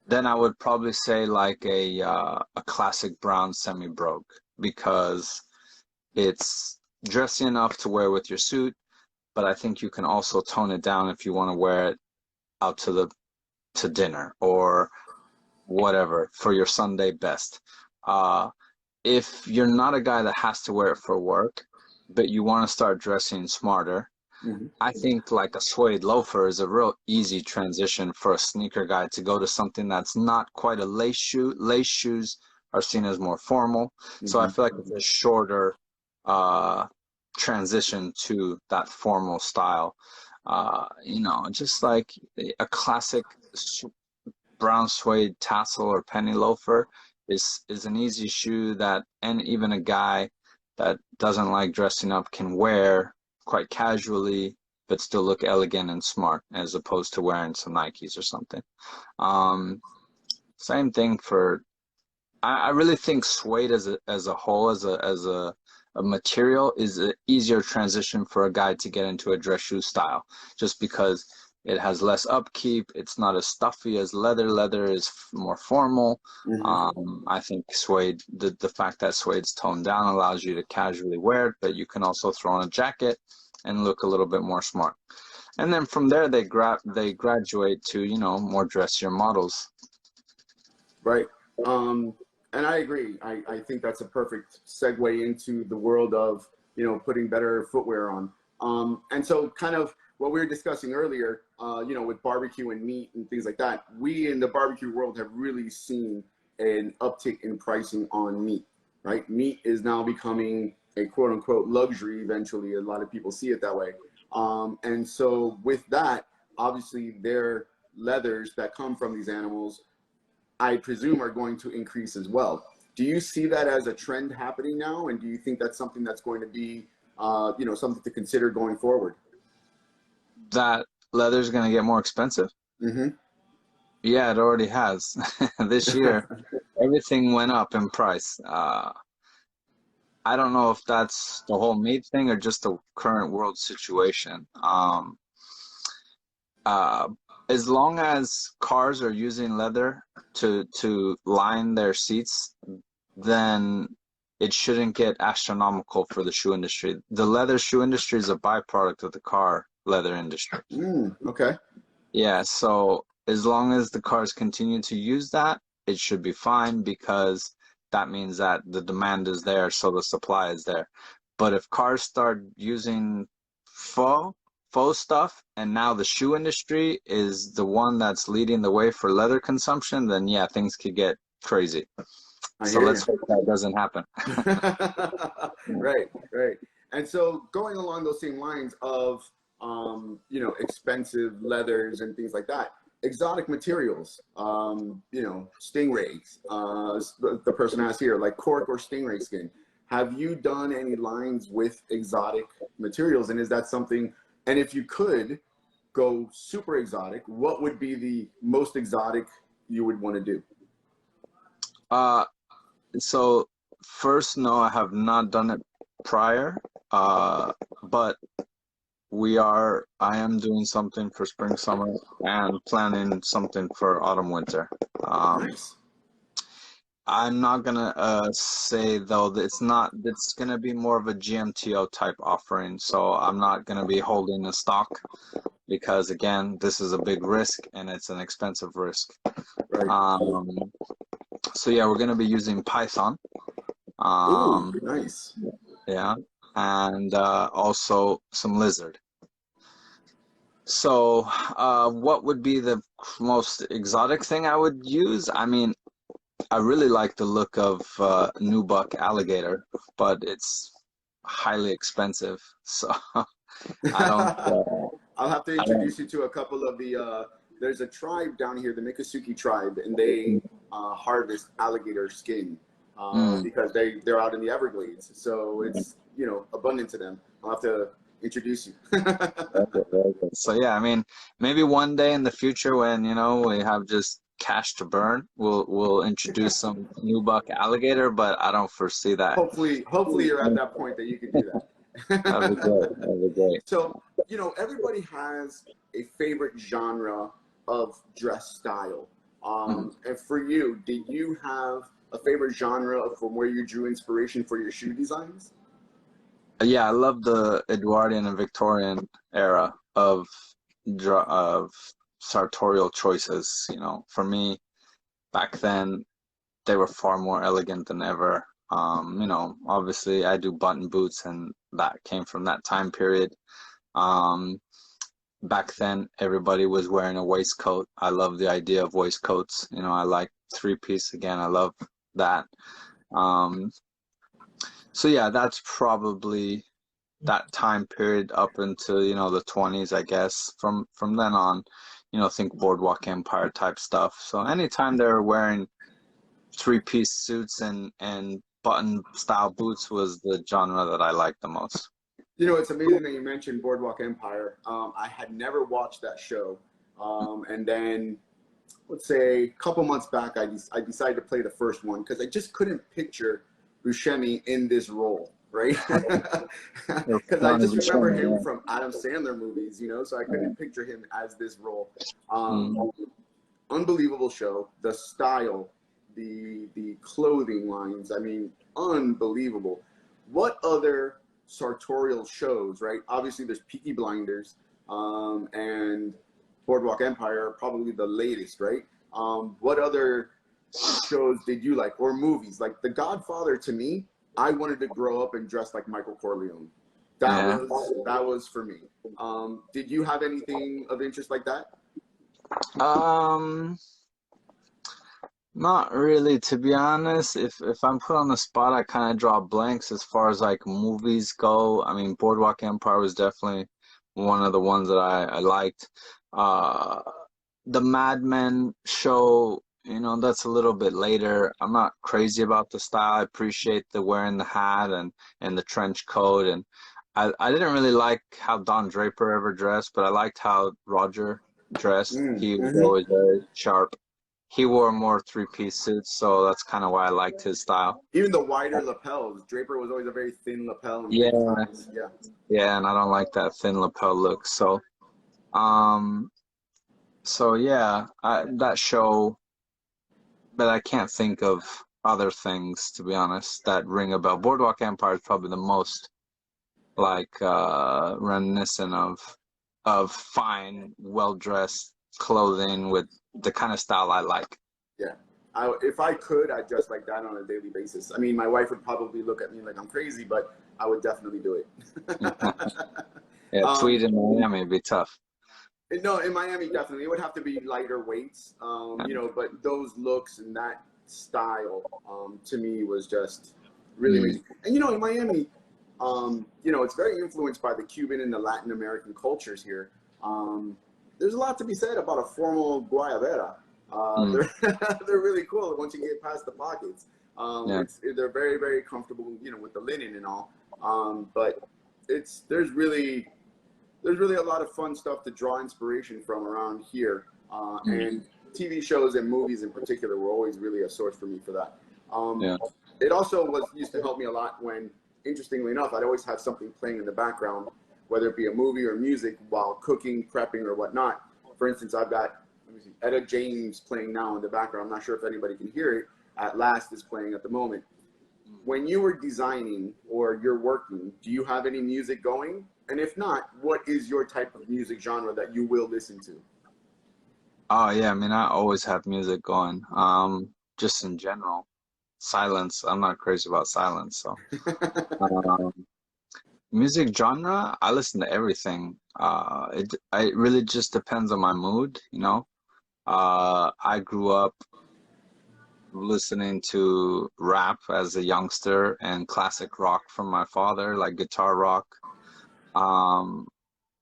Speaker 2: then I would probably say like a classic brown semi-brogue because it's dressy enough to wear with your suit, but I think you can also tone it down if you want to wear it out to dinner or whatever for your Sunday best. Uh, if you're not a guy that has to wear it for work, but you want to start dressing smarter,
Speaker 1: Mm-hmm.
Speaker 2: I think like a suede loafer is a real easy transition for a sneaker guy to go to something that's not quite a lace shoe. Lace shoes are seen as more formal. So I
Speaker 1: Mm-hmm.
Speaker 2: feel like it's a shorter uh, transition to that formal style. You know, just like a classic brown suede tassel or penny loafer is an easy shoe that and even a guy that doesn't like dressing up can wear quite casually but still look elegant and smart as opposed to wearing some Nikes or something. Um, Same thing for I really think suede as a whole a material is an easier transition for a guy to get into a dress shoe style just because It has less upkeep. It's not as stuffy as leather. Leather is more formal. I think suede, the fact that suede's toned down allows you to casually wear it, but you can also throw on a jacket and look a little bit more smart. And then from there, they graduate to, you know, more dressier models.
Speaker 1: Right. And I agree. I think that's a perfect segue into the world of, you know, putting better footwear on. And so kind of what we were discussing earlier, you know, with barbecue and meat and things like that, we in the barbecue world have really seen an uptick in pricing on meat, right? Meat is now becoming a quote unquote luxury eventually. A lot of people see it that way. And so with that, obviously their leathers that come from these animals, I presume, are going to increase as well. Do you see that as a trend happening now? And do you think that's something that's going to be, you know, something to consider going forward?
Speaker 2: That leather's going to get more expensive. Yeah, it already has. This year, everything went up in price. I don't know if that's the whole meat thing or just the current world situation. As long as cars are using leather to line their seats, then it shouldn't get astronomical for the shoe industry. The leather shoe industry is a byproduct of the car leather industry.
Speaker 1: Okay.
Speaker 2: Yeah, so as long as the cars continue to use that, it should be fine, because that means that the demand is there, so the supply is there. But if cars start using faux stuff, and now the shoe industry is the one that's leading the way for leather consumption, then yeah, things could get crazy. So let's hope that doesn't happen.
Speaker 1: Right, right. And so going along those same lines of, you know, expensive leathers and things like that, exotic materials, you know, stingrays, the person asked here, like cork or stingray skin. Have you done any lines with exotic materials? And is that something, and if you could go super exotic, what would be the most exotic you would want to do?
Speaker 2: So first, no, I have not done it prior, but I am doing something for spring, summer, and planning something for autumn, winter.
Speaker 1: Nice.
Speaker 2: I'm not gonna say though that it's gonna be more of a GMTO type offering, so I'm not gonna be holding a stock, because again, this is a big risk and it's an expensive risk.
Speaker 1: Right.
Speaker 2: So yeah, we're gonna be using Python.
Speaker 1: Ooh, nice.
Speaker 2: Yeah, and also some lizard. So what would be the most exotic thing I would use? I mean, I really like the look of nubuck alligator, but it's highly expensive. So I don't.
Speaker 1: I'll have to introduce you to a couple of the. There's a tribe down here, the Miccosukee tribe, and they harvest alligator skin because they're out in the Everglades. So it's, you know, abundant to them. I'll have to introduce you.
Speaker 2: So yeah, I mean, maybe one day in the future when, you know, we have just cash to burn, we'll introduce some nubuck alligator, but I don't foresee that.
Speaker 1: Hopefully you're at that point that you can do that.
Speaker 2: That'd be great. That'd be great.
Speaker 1: So, you know, everybody has a favorite genre of dress style. And for you, did you have a favorite genre from where you drew inspiration for your shoe designs?
Speaker 2: Yeah, I love the Edwardian and Victorian era of sartorial choices. You know, for me, back then, they were far more elegant than ever. You know, obviously, I do button boots, and that came from that time period. Back then, everybody was wearing a waistcoat. I love the idea of waistcoats. You know, I like three-piece again. I love that. So yeah, that's probably that time period up until, you know, the 20s, I guess. From then on, you know, think Boardwalk Empire type stuff. So anytime they're wearing three-piece suits and button style boots was the genre that I liked the most.
Speaker 1: You know, it's amazing that you mentioned Boardwalk Empire. I had never watched that show. And then, let's say, a couple months back, I decided to play the first one because I just couldn't picture Buscemi in this role. right?
Speaker 2: You're
Speaker 1: Because I
Speaker 2: funny,
Speaker 1: just remember him
Speaker 2: yeah.
Speaker 1: from Adam Sandler movies, so I
Speaker 2: Yeah.
Speaker 1: couldn't picture him as this role. Um,
Speaker 2: Mm.
Speaker 1: Unbelievable show. The style, the clothing lines. I mean, unbelievable. What other sartorial shows? Right. Obviously, there's Peaky Blinders, and Boardwalk Empire, are probably the latest. Right. What other shows did you like, or movies? Like The Godfather. To me, I wanted to grow up and dress like Michael Corleone.
Speaker 2: Yeah.
Speaker 1: That was for me. Did you have anything of interest like that?
Speaker 2: Um, Not really, to be honest. If I'm put on the spot, I kind of draw blanks as far as like movies go. I mean, Boardwalk Empire was definitely one of the ones that I liked. Uh, the Mad Men show, that's a little bit later. I'm not crazy about the style. I appreciate the wearing the hat and the trench coat, and I didn't really like how Don Draper ever dressed, but I liked how Roger dressed. He was
Speaker 1: Mm-hmm.
Speaker 2: always very sharp. He wore more three-piece suits, so that's kind of why I liked his style.
Speaker 1: Even the wider lapels. Draper was always a very thin lapel and big
Speaker 2: Yeah,
Speaker 1: ties. Yeah.
Speaker 2: yeah, and I don't like that thin lapel look. Um, so yeah, that show, but I can't think of other things to be honest that ring a bell. Boardwalk Empire is probably the most like reminiscent of fine, well-dressed clothing with the kind of style I like.
Speaker 1: Yeah. If I could, I'd dress like that on a daily basis. I mean, my wife would probably look at me like I'm crazy, but I would definitely do it.
Speaker 2: Yeah,
Speaker 1: um,
Speaker 2: tweed in Miami would be tough.
Speaker 1: no, in Miami, definitely. It would have to be lighter weights, but those looks and that style, to me, was just really
Speaker 2: Mm,
Speaker 1: amazing. And, in Miami, it's very influenced by the Cuban and the Latin American cultures here. Um, there's a lot to be said about a formal guayabera.
Speaker 2: mm,
Speaker 1: They're really cool once you get past the pockets.
Speaker 2: yeah.
Speaker 1: They're very, very comfortable, with the linen and all. But it's there's really a lot of fun stuff to draw inspiration from around here.
Speaker 2: Mm,
Speaker 1: And TV shows and movies in particular were always really a source for me for that. Um,
Speaker 2: yeah.
Speaker 1: it also used to help me a lot when, interestingly enough, I'd always have something playing in the background, whether it be a movie or music while cooking, prepping, or whatnot. For instance, I've got, let me see, Etta James playing now in the background. I'm not sure if anybody can hear it. At Last is playing at the moment. When you were designing or you're working, do you have any music going? And if not, what is your type of music genre that you will listen to?
Speaker 2: Oh yeah, I mean I always have music going. Just in general. Silence. I'm not crazy about silence, so um music genre, I listen to everything. It really just depends on my mood. I grew up listening to rap as a youngster and classic rock from my father, like guitar rock. Um,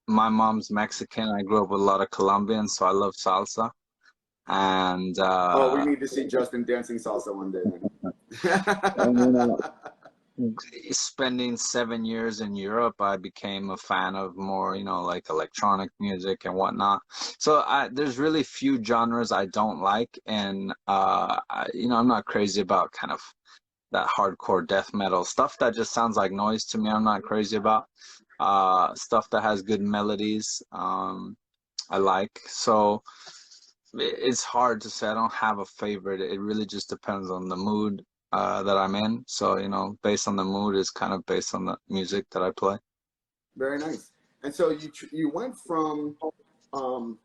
Speaker 2: my mom's Mexican. I grew up with a lot of Colombian, so I love salsa. And
Speaker 1: Oh, we need to see Justin dancing salsa one day,
Speaker 2: and you know,
Speaker 1: man.
Speaker 2: spending 7 years in Europe, I became a fan of more, like electronic music and whatnot. So there's really few genres I don't like, and I'm not crazy about kind of that hardcore death metal stuff that just sounds like noise to me. I'm not crazy about stuff that has good melodies. I like so. It's hard to say. I don't have a favorite. It really just depends on the mood that I'm in. So, based on the mood is kind of based on the music that I play.
Speaker 1: Very nice. And so you went from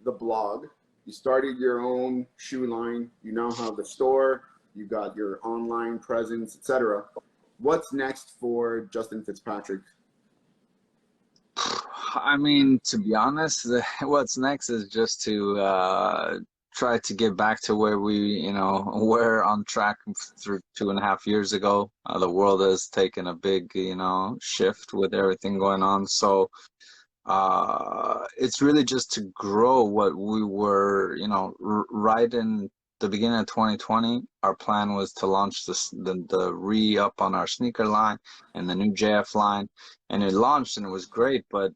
Speaker 1: the blog, you started your own shoe line, you now have the store, you got your online presence, etc. What's next for Justin Fitzpatrick?
Speaker 2: I mean, to be honest, what's next is just to try to get back to where we, were on track through 2.5 years ago. The world has taken a big, shift with everything going on. So it's really just to grow what we were, right in the beginning of 2020. Our plan was to launch the re-up on our sneaker line and the new JF line, and it launched and it was great, but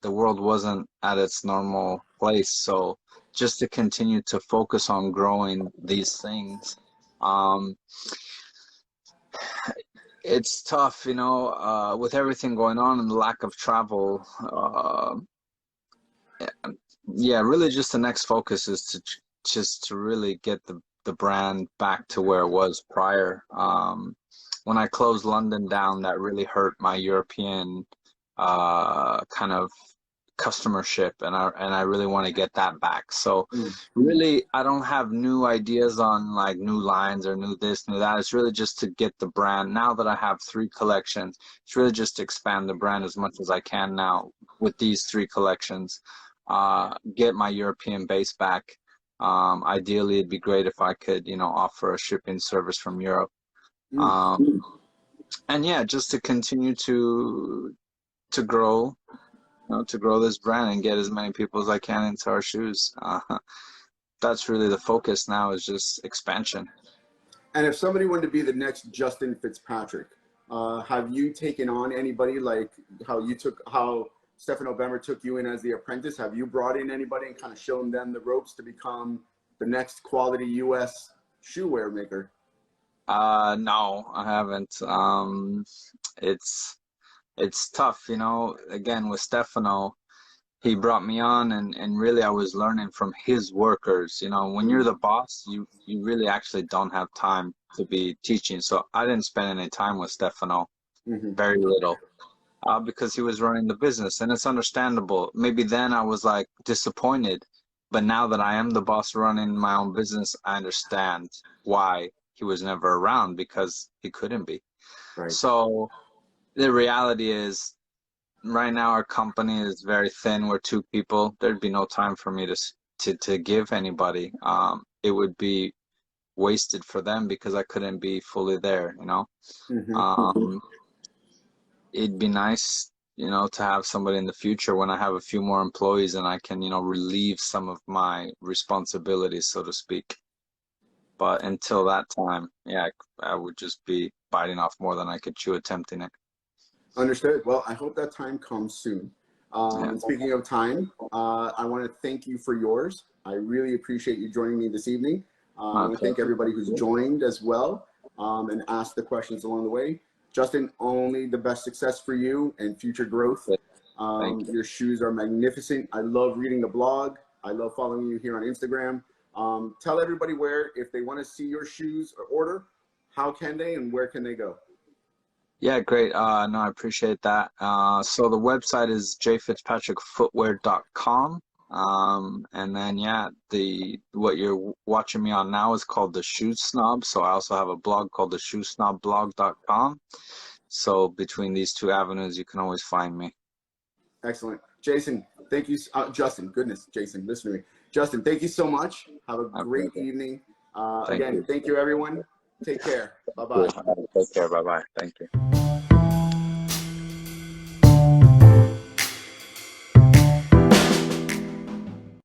Speaker 2: the world wasn't at its normal place. So just to continue to focus on growing these things, um, It's tough, you know, with everything going on and the lack of travel. Yeah, really just the next focus is to just to really get the brand back to where it was prior. When I closed London down, that really hurt my European kind of customership, and I really want to get that back. So
Speaker 1: Mm.
Speaker 2: really, I don't have new ideas on like new lines or new this, new that. It's really just to get the brand. Now that I have 3 collections, it's really just to expand the brand as much as I can now with these 3 collections. Get my European base back. Ideally, it'd be great if I could, you know, offer a shipping service from Europe.
Speaker 1: Mm.
Speaker 2: Um, and yeah, just to continue to grow, you know, to grow this brand and get as many people as I can into our shoes. That's really the focus now, is just expansion.
Speaker 1: And if somebody wanted to be the next Justin Fitzpatrick, have you taken on anybody like how Stefano Bemmer took you in as the apprentice? Have you brought in anybody and kind of shown them the ropes to become the next quality U.S. shoe wear maker?
Speaker 2: No, I haven't. It's tough, you know. Again, with Stefano, he brought me on, and really I was learning from his workers. You know, when you're the boss, you really actually don't have time to be teaching. So I didn't spend any time with Stefano,
Speaker 1: Mm-hmm.
Speaker 2: very little, because he was running the business, and it's understandable. Maybe then I was like disappointed, but now that I am the boss running my own business, I understand why he was never around, because he couldn't be.
Speaker 1: Right.
Speaker 2: So the reality is, right now our company is very thin. We're 2 people. There'd be no time for me to give anybody. It would be wasted for them because I couldn't be fully there, you know.
Speaker 1: Mm-hmm.
Speaker 2: Um, it'd be nice, you know, to have somebody in the future when I have a few more employees and I can, you know, relieve some of my responsibilities, so to speak. But until that time, yeah, I would just be biting off more than I could chew attempting it.
Speaker 1: Understood. Well, I hope that time comes soon.
Speaker 2: Yeah.
Speaker 1: And speaking of time, I want to thank you for yours. I really appreciate you joining me this evening. I want to thank everybody who's joined as well, and asked the questions along the way. Justin, only the best success for you and future growth.
Speaker 2: Thank you.
Speaker 1: Your shoes are magnificent. I love reading the blog. I love following you here on Instagram. Tell everybody where, if they want to see your shoes or order, how can they and where can they go?
Speaker 2: Yeah, great. No, I appreciate that. So the website is jfitzpatrickfootwear.com. And then yeah, what you're watching me on now is called The Shoe Snob. So I also have a blog called theshoesnobblog.com. So between these 2 avenues, you can always find me.
Speaker 1: Excellent. Jason, thank you. Justin, goodness, Jason, listen to me. Justin, thank you so much. Have a great evening. Again, thank you, everyone. Take care. Bye-bye.
Speaker 2: Take care. Bye-bye. Thank you.